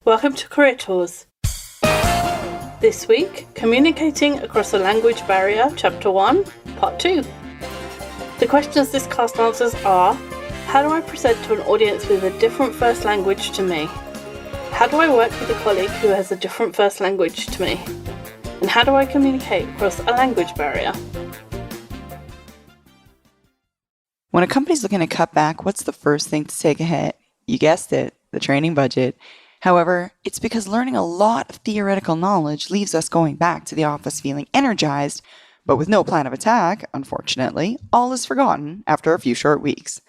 Welcome to Career Tours. This week, Communicating Across a Language Barrier, Chapter 1, Part 2. The questions this cast answers are: how do I present to an audience with a different first language to me? How do I work with a colleague who has a different first language to me? And how do I communicate across a language barrier? When a company's looking to cut back, what's the first thing to take a hit? You guessed it, the training budget. However, it's because learning a lot of theoretical knowledge leaves us going back to the office feeling energized, but with no plan of attack, unfortunately, all is forgotten after a few short weeks.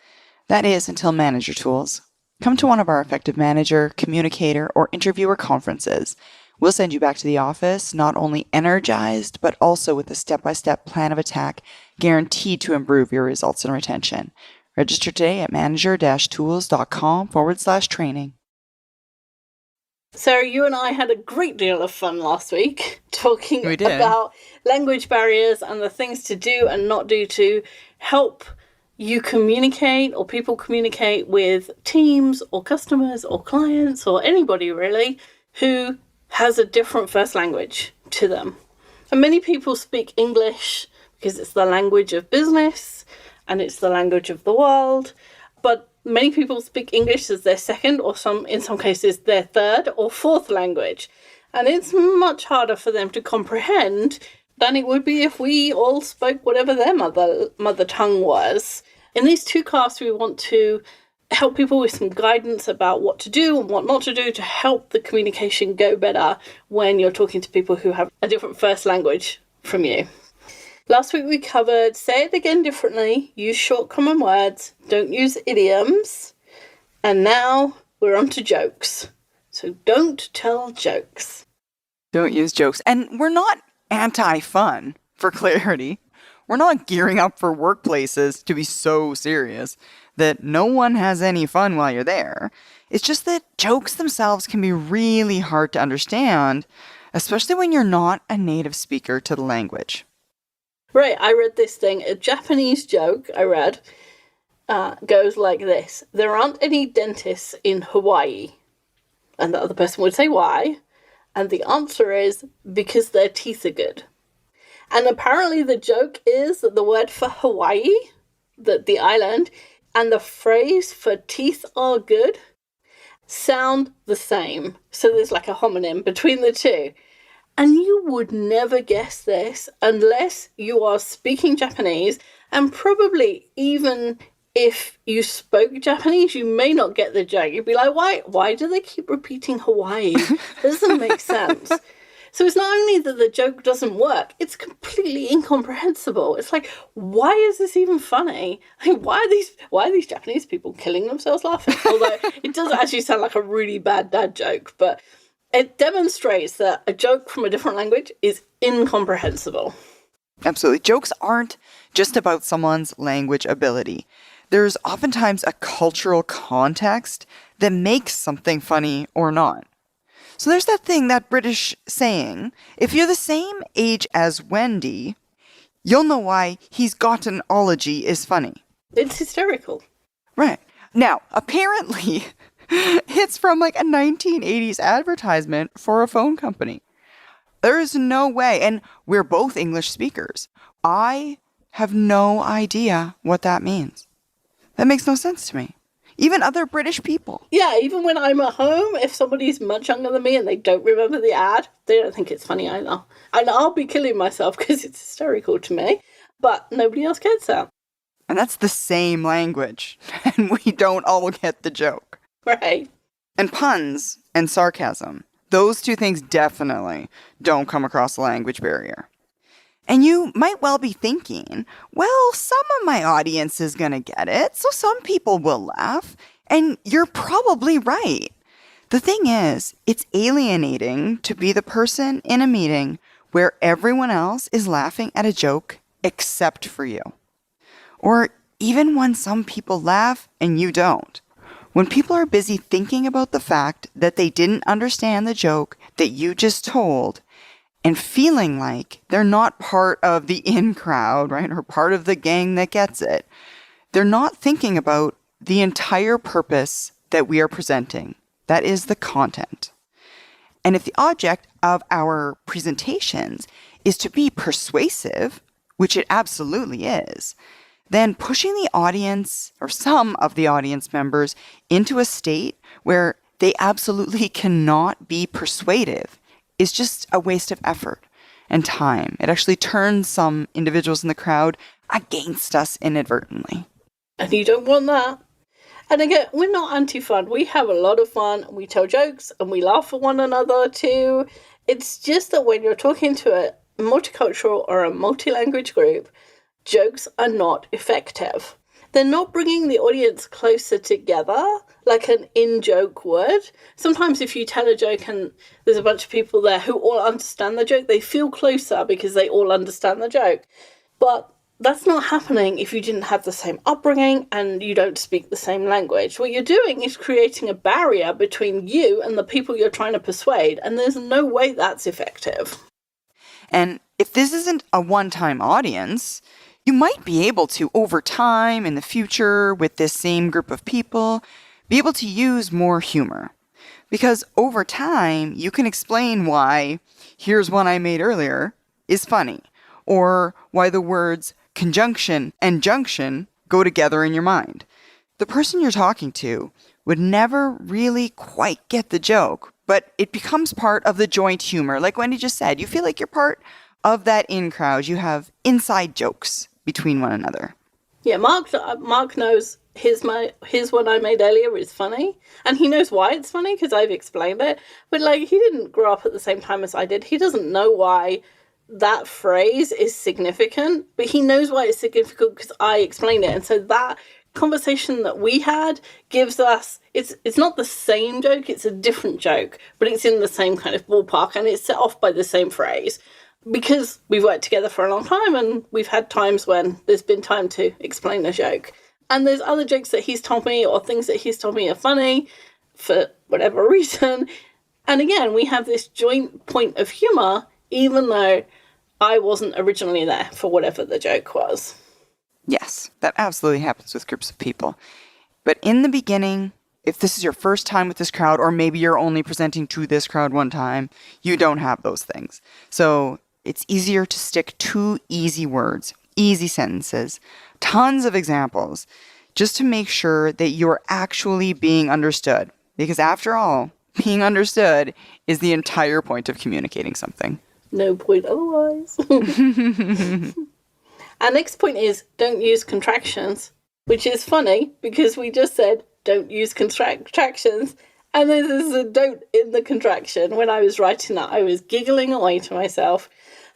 That is until Manager Tools. Come to one of our effective manager, communicator, or interviewer conferences. We'll send you back to the office not only energized, but also with a step-by-step plan of attack guaranteed to improve your results and retention. Register today at manager-tools.com/training. Sarah, you and I had a great deal of fun last week talking about language barriers and the things to do and not do to help you communicate, or people communicate with teams or customers or clients or anybody really who has a different first language to them. And many people speak English because it's the language of business and it's the language of the world, but many people speak English as their second, or in some cases their third or fourth language. And it's much harder for them to comprehend than it would be if we all spoke whatever their mother tongue was. In these two casts, we want to help people with some guidance about what to do and what not to do to help the communication go better when you're talking to people who have a different first language from you. Last week we covered say it again differently, use short common words, don't use idioms, and now we're on to jokes. So don't tell jokes. Don't use jokes. And we're not anti-fun, for clarity. We're not gearing up for workplaces to be so serious that no one has any fun while you're there. It's just that jokes themselves can be really hard to understand, especially when you're not a native speaker to the language. Right, I read this thing. A Japanese joke I read goes like this. There aren't any dentists in Hawaii. And the other person would say, why? And the answer is, because their teeth are good. And apparently the joke is that the word for Hawaii, the island, and the phrase for teeth are good sound the same. So there's like a homonym between the two. And you would never guess this unless you are speaking Japanese, and probably even if you spoke Japanese, you may not get the joke. You'd be like, why do they keep repeating Hawaii? It doesn't make sense. So it's not only that the joke doesn't work, it's completely incomprehensible. It's like, why is this even funny? Like, why are these Japanese people killing themselves laughing? Although it does actually sound like a really bad dad joke, but it demonstrates that a joke from a different language is incomprehensible. Absolutely. Jokes aren't just about someone's language ability. There's oftentimes a cultural context that makes something funny or not. So there's that British saying, if you're the same age as Wendy, you'll know why he's got an ology is funny. It's hysterical. Right. Now, apparently, it's from like a 1980s advertisement for a phone company. There is no way, and we're both English speakers. I have no idea what that means. That makes no sense to me. Even other British people. Yeah, even when I'm at home, if somebody's much younger than me and they don't remember the ad, they don't think it's funny either. And I'll be killing myself because it's hysterical to me, but nobody else gets that. And that's the same language, and we don't all get the joke. Right. And puns and sarcasm, those two things definitely don't come across the language barrier. And you might well be thinking, well, some of my audience is going to get it, so some people will laugh. And you're probably right. The thing is, it's alienating to be the person in a meeting where everyone else is laughing at a joke except for you. Or even when some people laugh and you don't. When people are busy thinking about the fact that they didn't understand the joke that you just told, and feeling like they're not part of the in crowd, right, or part of the gang that gets it, they're not thinking about the entire purpose that we are presenting. That is the content. And if the object of our presentations is to be persuasive, which it absolutely is, then pushing the audience or some of the audience members into a state where they absolutely cannot be persuasive is just a waste of effort and time. It actually turns some individuals in the crowd against us inadvertently. And you don't want that. And again, we're not anti-fun. We have a lot of fun. We tell jokes and we laugh at one another too. It's just that when you're talking to a multicultural or a multi-language group, jokes are not effective. They're not bringing the audience closer together, like an in-joke would. Sometimes if you tell a joke and there's a bunch of people there who all understand the joke, they feel closer because they all understand the joke. But that's not happening if you didn't have the same upbringing and you don't speak the same language. What you're doing is creating a barrier between you and the people you're trying to persuade, and there's no way that's effective. And if this isn't a one-time audience, you might be able to, over time in the future with this same group of people, be able to use more humor. Because over time, you can explain why "here's one I made earlier" is funny, or why the words conjunction and junction go together in your mind. The person you're talking to would never really quite get the joke, but it becomes part of the joint humor. Like Wendy just said, you feel like you're part of that in-crowd. You have inside jokes between one another. Yeah, Mark knows his one I made earlier is funny, and he knows why it's funny because I've explained it. But like, he didn't grow up at the same time as I did. He doesn't know why that phrase is significant, but he knows why it's significant because I explained it. And so that conversation that we had gives us, it's not the same joke, it's a different joke, but it's in the same kind of ballpark, and it's set off by the same phrase. Because we've worked together for a long time and we've had times when there's been time to explain a joke. And there's other jokes that he's told me or things that he's told me are funny for whatever reason. And again, we have this joint point of humour, even though I wasn't originally there for whatever the joke was. Yes, that absolutely happens with groups of people. But in the beginning, if this is your first time with this crowd, or maybe you're only presenting to this crowd one time, you don't have those things. So it's easier to stick to easy words, easy sentences, tons of examples, just to make sure that you're actually being understood. Because after all, being understood is the entire point of communicating something. No point otherwise. Our next point is don't use contractions, which is funny because we just said don't use contractions. And then there's a don't in the contraction. When I was writing that, I was giggling away to myself.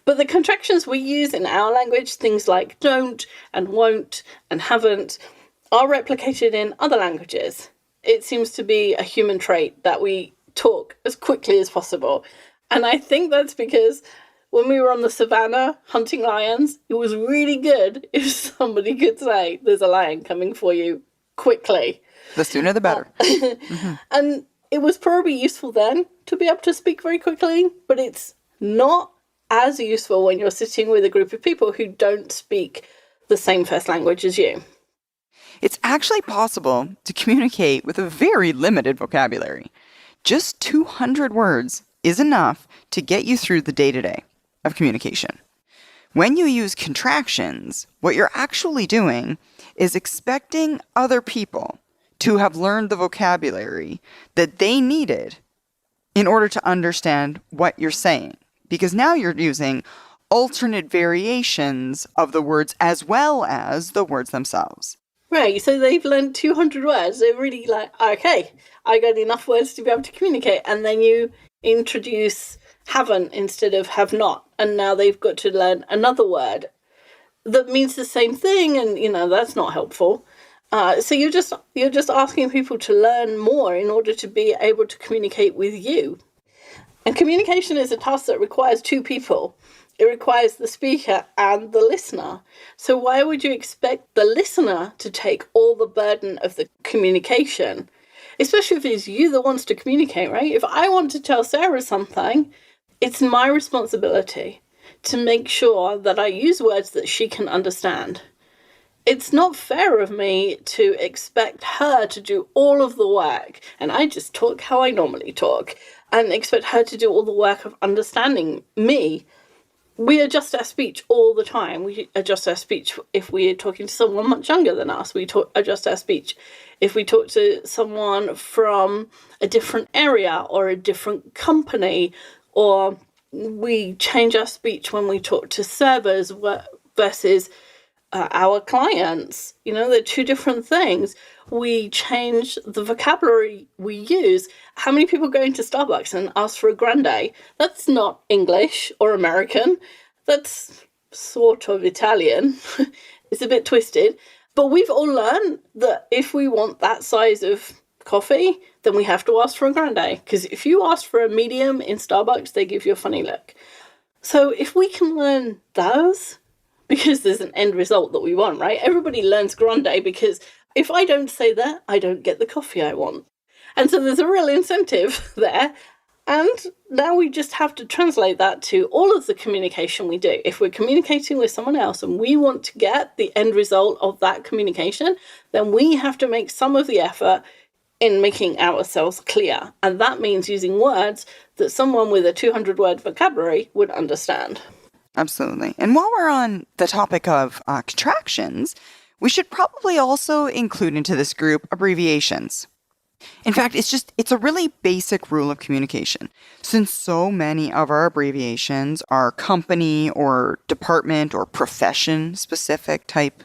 But the contractions we use in our language, things like don't and won't and haven't, are replicated in other languages. It seems to be a human trait that we talk as quickly as possible. And I think that's because when we were on the savannah hunting lions, it was really good if somebody could say, there's a lion coming for you quickly. The sooner the better. And it was probably useful then to be able to speak very quickly, but it's not as useful when you're sitting with a group of people who don't speak the same first language as you. It's actually possible to communicate with a very limited vocabulary. Just 200 words is enough to get you through the day-to-day of communication. When you use contractions, what you're actually doing is expecting other people to have learned the vocabulary that they needed in order to understand what you're saying. Because now you're using alternate variations of the words as well as the words themselves. Right, so they've learned 200 words. They're really like, okay, I got enough words to be able to communicate. And then you introduce haven't instead of have not. And now they've got to learn another word that means the same thing. And, that's not helpful. So you're just asking people to learn more in order to be able to communicate with you. And communication is a task that requires two people. It requires the speaker and the listener. So why would you expect the listener to take all the burden of the communication? Especially if it's you that wants to communicate, right? If I want to tell Sarah something, it's my responsibility to make sure that I use words that she can understand. it's not fair of me to expect her to do all of the work, and I just talk how I normally talk, and expect her to do all the work of understanding me. We adjust our speech all the time. We adjust our speech if we're talking to someone much younger than us. We adjust our speech if we talk to someone from a different area or a different company, or we change our speech when we talk to servers versus our clients. They're two different things. We change the vocabulary we use. How many people go into Starbucks and ask for a grande? That's not English or American. That's sort of Italian. It's a bit twisted. But we've all learned that if we want that size of coffee, then we have to ask for a grande. Because if you ask for a medium in Starbucks, they give you a funny look. So if we can learn those, because there's an end result that we want, right? Everybody learns grande because if I don't say that, I don't get the coffee I want. And so there's a real incentive there. And now we just have to translate that to all of the communication we do. If we're communicating with someone else and we want to get the end result of that communication, then we have to make some of the effort in making ourselves clear. And that means using words that someone with a 200-word vocabulary would understand. Absolutely. And while we're on the topic of contractions, we should probably also include into this group abbreviations. In fact, it's a really basic rule of communication. Since so many of our abbreviations are company or department or profession specific type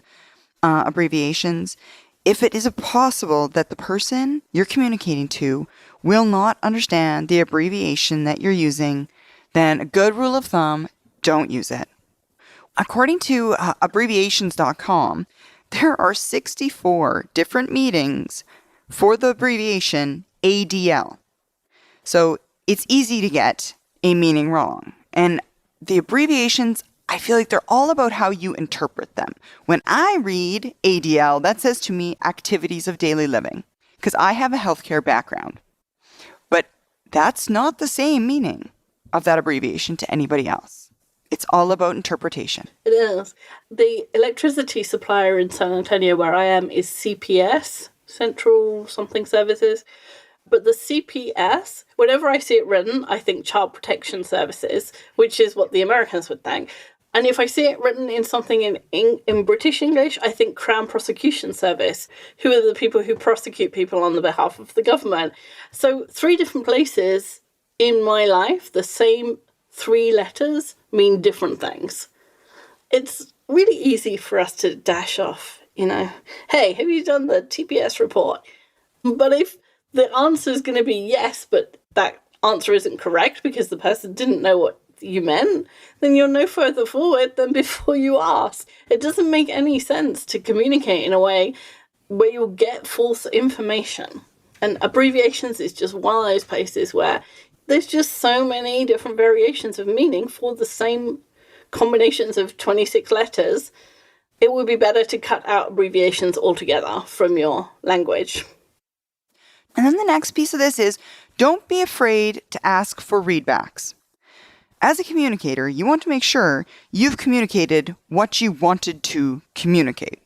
abbreviations, if it is possible that the person you're communicating to will not understand the abbreviation that you're using, then a good rule of thumb, don't use it. According to abbreviations.com, there are 64 different meanings for the abbreviation ADL. So it's easy to get a meaning wrong. And the abbreviations, I feel like they're all about how you interpret them. When I read ADL, that says to me activities of daily living, because I have a healthcare background. But that's not the same meaning of that abbreviation to anybody else. It's all about interpretation. It is. The electricity supplier in San Antonio, where I am, is CPS, Central Something Services. But the CPS, whenever I see it written, I think Child Protection Services, which is what the Americans would think. And if I see it written in something in British English, I think Crown Prosecution Service, who are the people who prosecute people on the behalf of the government. So 3 different places in my life, the same 3 letters mean different things. It's really easy for us to dash off, hey, have you done the TPS report? But if the answer is going to be yes, but that answer isn't correct because the person didn't know what you meant, then you're no further forward than before you asked. It doesn't make any sense to communicate in a way where you'll get false information. And abbreviations is just one of those places where there's just so many different variations of meaning for the same combinations of 26 letters. It would be better to cut out abbreviations altogether from your language. And then the next piece of this is, don't be afraid to ask for readbacks. As a communicator, you want to make sure you've communicated what you wanted to communicate.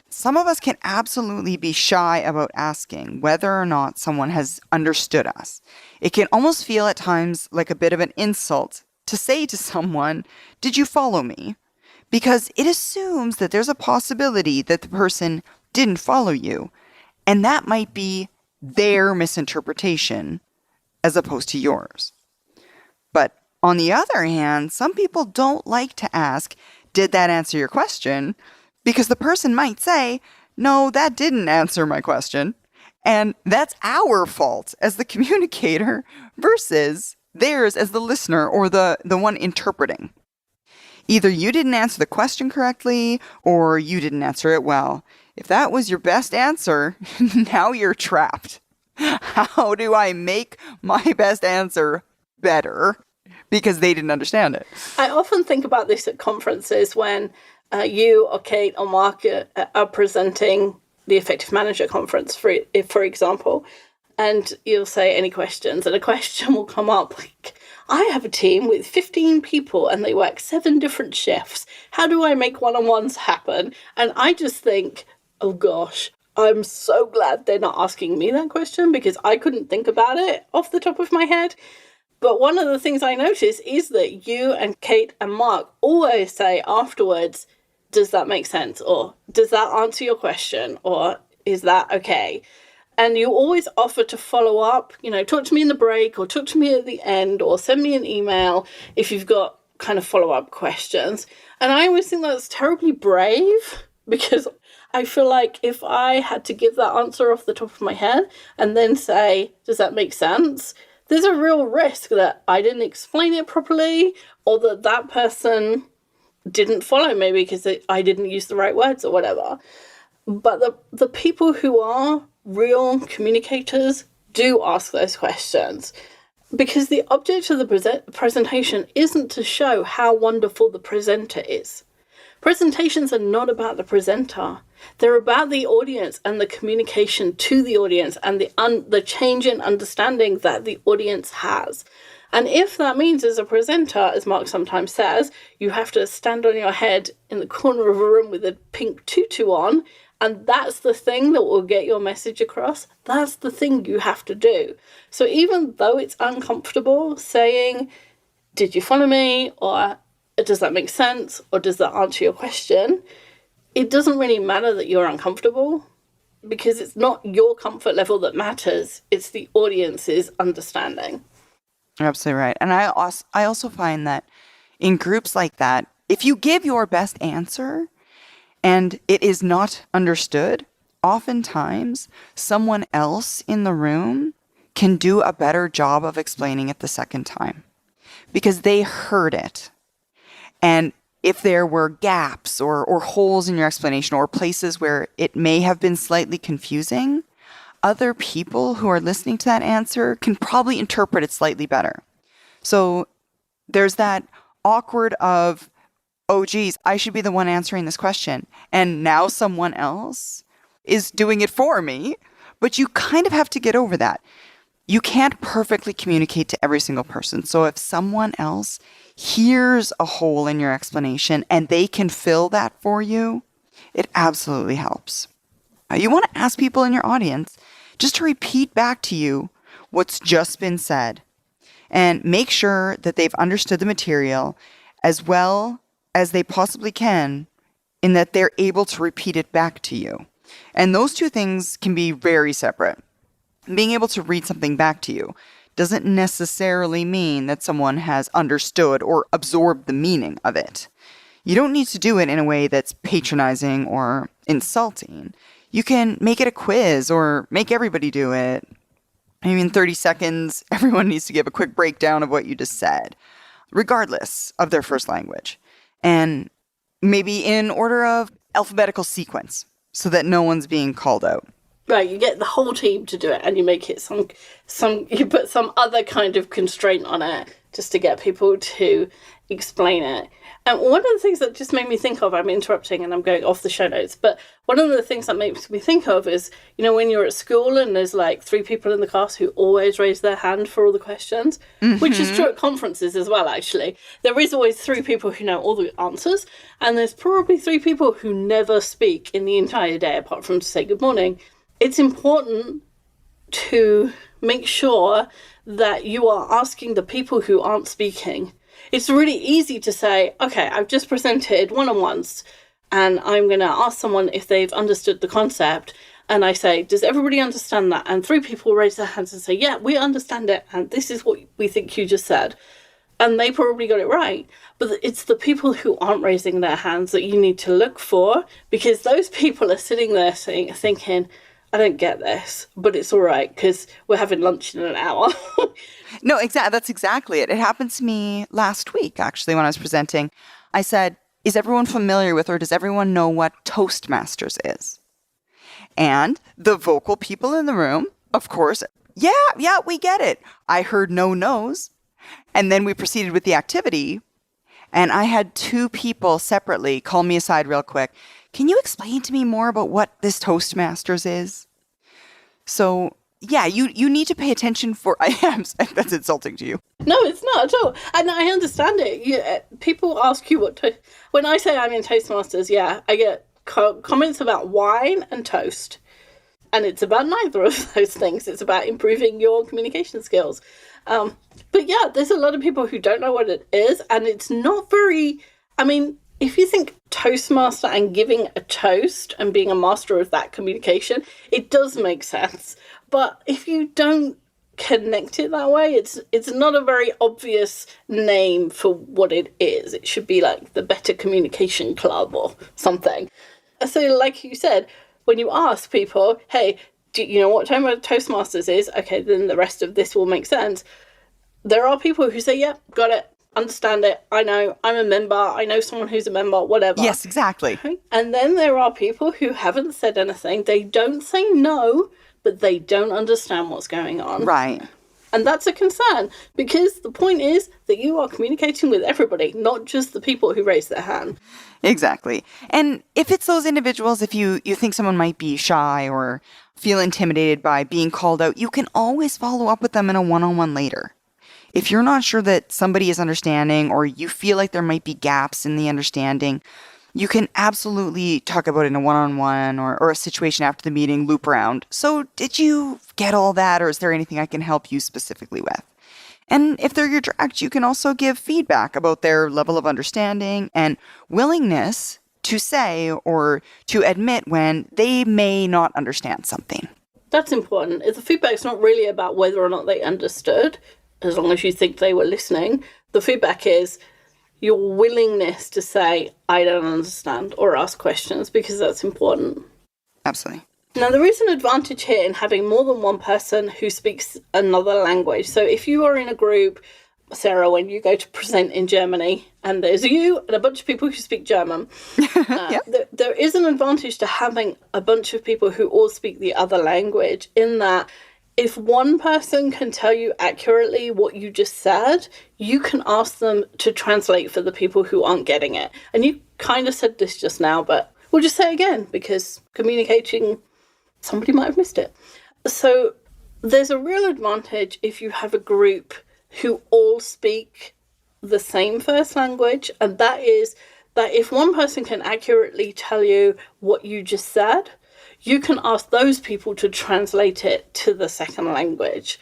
Some of us can absolutely be shy about asking whether or not someone has understood us. It can almost feel at times like a bit of an insult to say to someone, "Did you follow me?" Because it assumes that there's a possibility that the person didn't follow you, and that might be their misinterpretation as opposed to yours. But on the other hand, some people don't like to ask, "Did that answer your question?" Because the person might say, "No, that didn't answer my question." And that's our fault as the communicator versus theirs as the listener or the one interpreting. Either you didn't answer the question correctly or you didn't answer it well. If that was your best answer, now you're trapped. How do I make my best answer better? Because they didn't understand it. I often think about this at conferences when you or Kate or Mark are presenting the Effective Manager Conference, for example, and you'll say any questions, and a question will come up like, I have a team with 15 people and they work 7 different shifts. How do I make one-on-ones happen? And I just think, oh gosh, I'm so glad they're not asking me that question because I couldn't think about it off the top of my head. But one of the things I notice is that you and Kate and Mark always say afterwards, does that make sense? Or does that answer your question? Or is that okay? And you always offer to follow up, talk to me in the break or talk to me at the end or send me an email if you've got kind of follow-up questions. And I always think that's terribly brave because I feel like if I had to give that answer off the top of my head and then say, does that make sense? There's a real risk that I didn't explain it properly or that person didn't follow me because I didn't use the right words or whatever. But the people who are real communicators do ask those questions because the object of the presentation isn't to show how wonderful the presenter is. Presentations are not about the presenter. They're about the audience and the communication to the audience and the change in understanding that the audience has. And if that means as a presenter, as Mark sometimes says, you have to stand on your head in the corner of a room with a pink tutu on, and that's the thing that will get your message across, that's the thing you have to do. So even though it's uncomfortable saying, did you follow me? Or does that make sense? Or does that answer your question? It doesn't really matter that you're uncomfortable because it's not your comfort level that matters. It's the audience's understanding. You're absolutely right. And I also find that in groups like that, if you give your best answer and it is not understood, oftentimes someone else in the room can do a better job of explaining it the second time because they heard it. And if there were gaps or holes in your explanation or places where it may have been slightly confusing, other people who are listening to that answer can probably interpret it slightly better. So there's that awkward of, oh, geez, I should be the one answering this question. And now someone else is doing it for me. But you kind of have to get over that. You can't perfectly communicate to every single person. So if someone else hears a hole in your explanation and they can fill that for you, it absolutely helps. You want to ask people in your audience just to repeat back to you what's just been said and make sure that they've understood the material as well as they possibly can in that they're able to repeat it back to you. And those two things can be very separate. Being able to read something back to you doesn't necessarily mean that someone has understood or absorbed the meaning of it. You don't need to do it in a way that's patronizing or insulting. You can make it a quiz or make everybody do it. Maybe in 30 seconds, everyone needs to give a quick breakdown of what you just said, regardless of their first language. And maybe in order of alphabetical sequence so that no one's being called out. Right, you get the whole team to do it and you make it you put some other kind of constraint on it just to get people to explain it. And one of the things that just made me think of, I'm interrupting and I'm going off the show notes, but one of the things that makes me think of is, when you're at school and there's like 3 people in the class who always raise their hand for all the questions, which is true at conferences as well, actually. There is always 3 people who know all the answers, and there's probably 3 people who never speak in the entire day apart from to say good morning. It's important to make sure that you are asking the people who aren't speaking. It's really easy to say, okay, I've just presented one-on-ones and I'm going to ask someone if they've understood the concept. And I say, does everybody understand that? And 3 people raise their hands and say, yeah, we understand it. And this is what we think you just said. And they probably got it right. But it's the people who aren't raising their hands that you need to look for, because those people are sitting there thinking, I don't get this, but it's all right because we're having lunch in an hour. No, exactly. That's exactly it. It happened to me last week, actually, when I was presenting. I said, is everyone familiar with or does everyone know what Toastmasters is? And the vocal people in the room, of course, yeah, we get it. I heard no no's. And then we proceeded with the activity. And I had 2 people separately call me aside real quick. Can you explain to me more about what this Toastmasters is? So, yeah, you need to pay attention for, that's insulting to you. No, it's not at all. And I understand it. People ask you when I say I'm in Toastmasters, yeah, I get comments about wine and toast. And it's about neither of those things. It's about improving your communication skills. But yeah, there's a lot of people who don't know what it is. And it's not very, if you think Toastmaster and giving a toast and being a master of that communication, it does make sense. But if you don't connect it that way, it's not a very obvious name for what it is. It should be like the Better Communication Club or something. So like you said, when you ask people, hey, do you know what Toastmasters is? Okay, then the rest of this will make sense. There are people who say, yeah, got it, understand it, I know, I'm a member, I know someone who's a member, whatever. Yes, exactly. And then there are people who haven't said anything. They don't say no, but they don't understand what's going on. Right. And that's a concern, because the point is that you are communicating with everybody, not just the people who raise their hand. Exactly. And if it's those individuals, if you think someone might be shy or feel intimidated by being called out, you can always follow up with them in a one-on-one later. If you're not sure that somebody is understanding, or you feel like there might be gaps in the understanding, you can absolutely talk about it in a one-on-one or a situation after the meeting, loop around. So did you get all that, or is there anything I can help you specifically with? And if they're your direct, you can also give feedback about their level of understanding and willingness to say or to admit when they may not understand something. That's important. If the feedback's not really about whether or not they understood, as long as you think they were listening, the feedback is your willingness to say, I don't understand, or ask questions, because that's important. Absolutely. Now, there is an advantage here in having more than one person who speaks another language. So if you are in a group, Sarah, when you go to present in Germany, and there's you and a bunch of people who speak German, there is an advantage to having a bunch of people who all speak the other language, in that if one person can tell you accurately what you just said, you can ask them to translate for the people who aren't getting it. And you kind of said this just now, but we'll just say it again, because communicating, somebody might have missed it. So there's a real advantage if you have a group who all speak the same first language, and that is that if one person can accurately tell you what you just said, you can ask those people to translate it to the second language.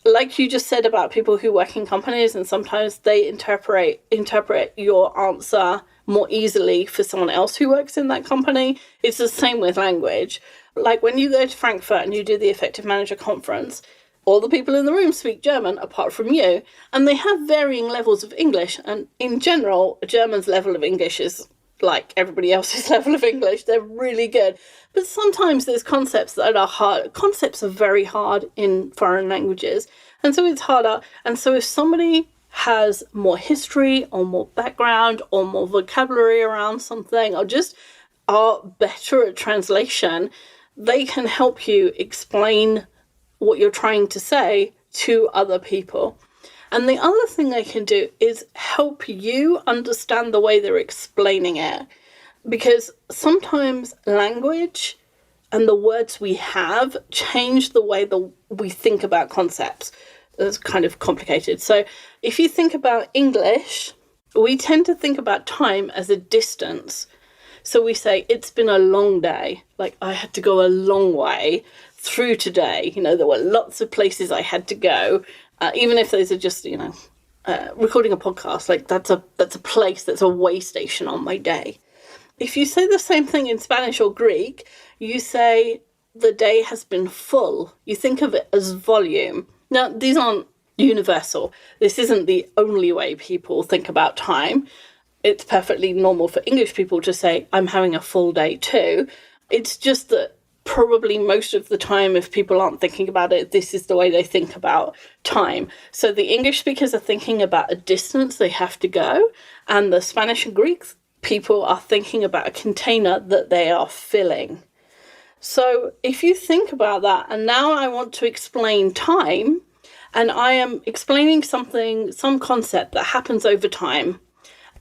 Like you just said about people who work in companies, and sometimes they interpret your answer more easily for someone else who works in that company. It's the same with language. Like when you go to Frankfurt and you do the Effective Manager Conference, all the people in the room speak German apart from you, and they have varying levels of English. And in general, a German's level of English is like everybody else's level of English. They're really good. But sometimes there's concepts that are hard. Concepts are very hard in foreign languages. And so it's harder. And so if somebody has more history or more background or more vocabulary around something, or just are better at translation, they can help you explain what you're trying to say to other people. And the other thing they can do is help you understand the way they're explaining it. Because sometimes language and the words we have change the way that we think about concepts. It's kind of complicated. So if you think about English, we tend to think about time as a distance. So we say, it's been a long day. Like, I had to go a long way through today. There were lots of places I had to go. Even if those are just, recording a podcast, like that's a place, that's a way station on my day. If you say the same thing in Spanish or Greek, you say the day has been full. You think of it as volume. Now, these aren't universal. This isn't the only way people think about time. It's perfectly normal for English people to say, I'm having a full day too. It's just that probably most of the time, if people aren't thinking about it, this is the way they think about time. So the English speakers are thinking about a distance they have to go, and the Spanish and Greek people are thinking about a container that they are filling. So if you think about that, and now I want to explain time, and I am explaining some concept that happens over time,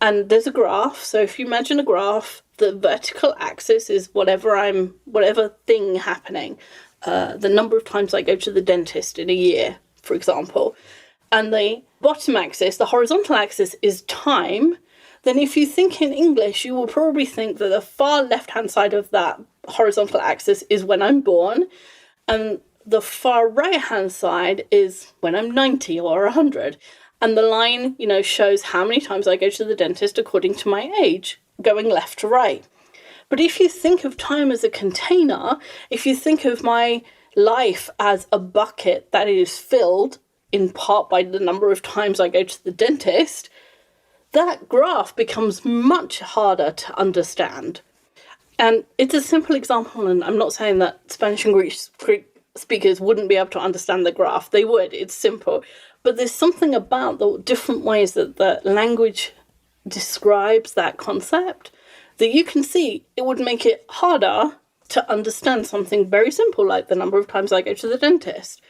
and there's a graph. So if you imagine a graph, the vertical axis is whatever thing happening. the number of times I go to the dentist in a year, for example, and the bottom axis, the horizontal axis, is time, then if you think in English, you will probably think that the far left-hand side of that horizontal axis is when I'm born, and the far right-hand side is when I'm 90 or 100. And the line, shows how many times I go to the dentist according to my age, going left to right. But if you think of time as a container, if you think of my life as a bucket that is filled in part by the number of times I go to the dentist, that graph becomes much harder to understand. And it's a simple example, and I'm not saying that Spanish and Greek speakers wouldn't be able to understand the graph. They would, it's simple. But there's something about the different ways that the language describes that concept that you can see it would make it harder to understand something very simple like the number of times I go to the dentist.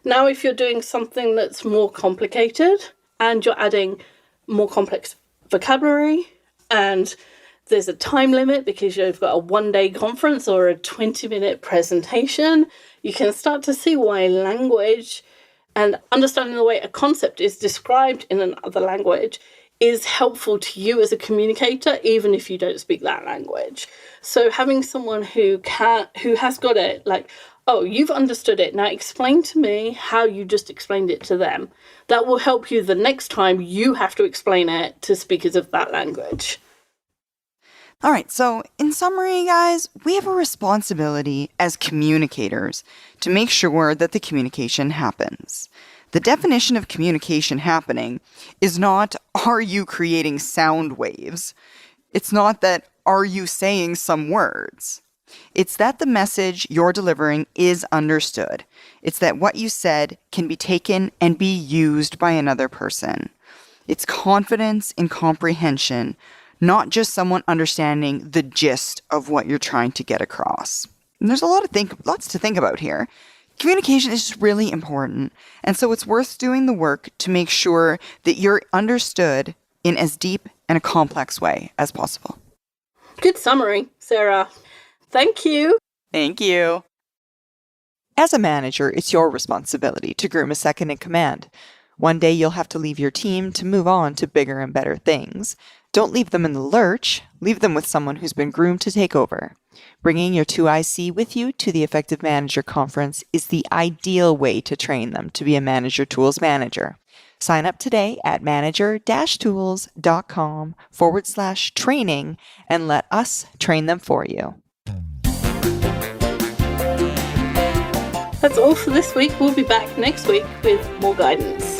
Now, if you're doing something that's more complicated and you're adding more complex vocabulary and there's a time limit because you've got a one-day conference or a 20-minute presentation, you can start to see why language and understanding the way a concept is described in another language is helpful to you as a communicator, even if you don't speak that language. So having someone who has got it, like, oh, you've understood it, now explain to me how you just explained it to them. That will help you the next time you have to explain it to speakers of that language. All right, so in summary, guys, we have a responsibility as communicators to make sure that the communication happens. The definition of communication happening is not, are you creating sound waves? It's not that, are you saying some words? It's that the message you're delivering is understood. It's that what you said can be taken and be used by another person. It's confidence in comprehension, not just someone understanding the gist of what you're trying to get across. And there's lots to think about here. Communication is just really important, and so it's worth doing the work to make sure that you're understood in as deep and a complex way as possible. Good summary, Sarah. Thank you. Thank you. As a manager, it's your responsibility to groom a second in command. One day you'll have to leave your team to move on to bigger and better things. Don't leave them in the lurch. Leave them with someone who's been groomed to take over. Bringing your 2IC with you to the Effective Manager Conference is the ideal way to train them to be a Manager Tools manager. Sign up today at manager-tools.com/training and let us train them for you. That's all for this week. We'll be back next week with more guidance.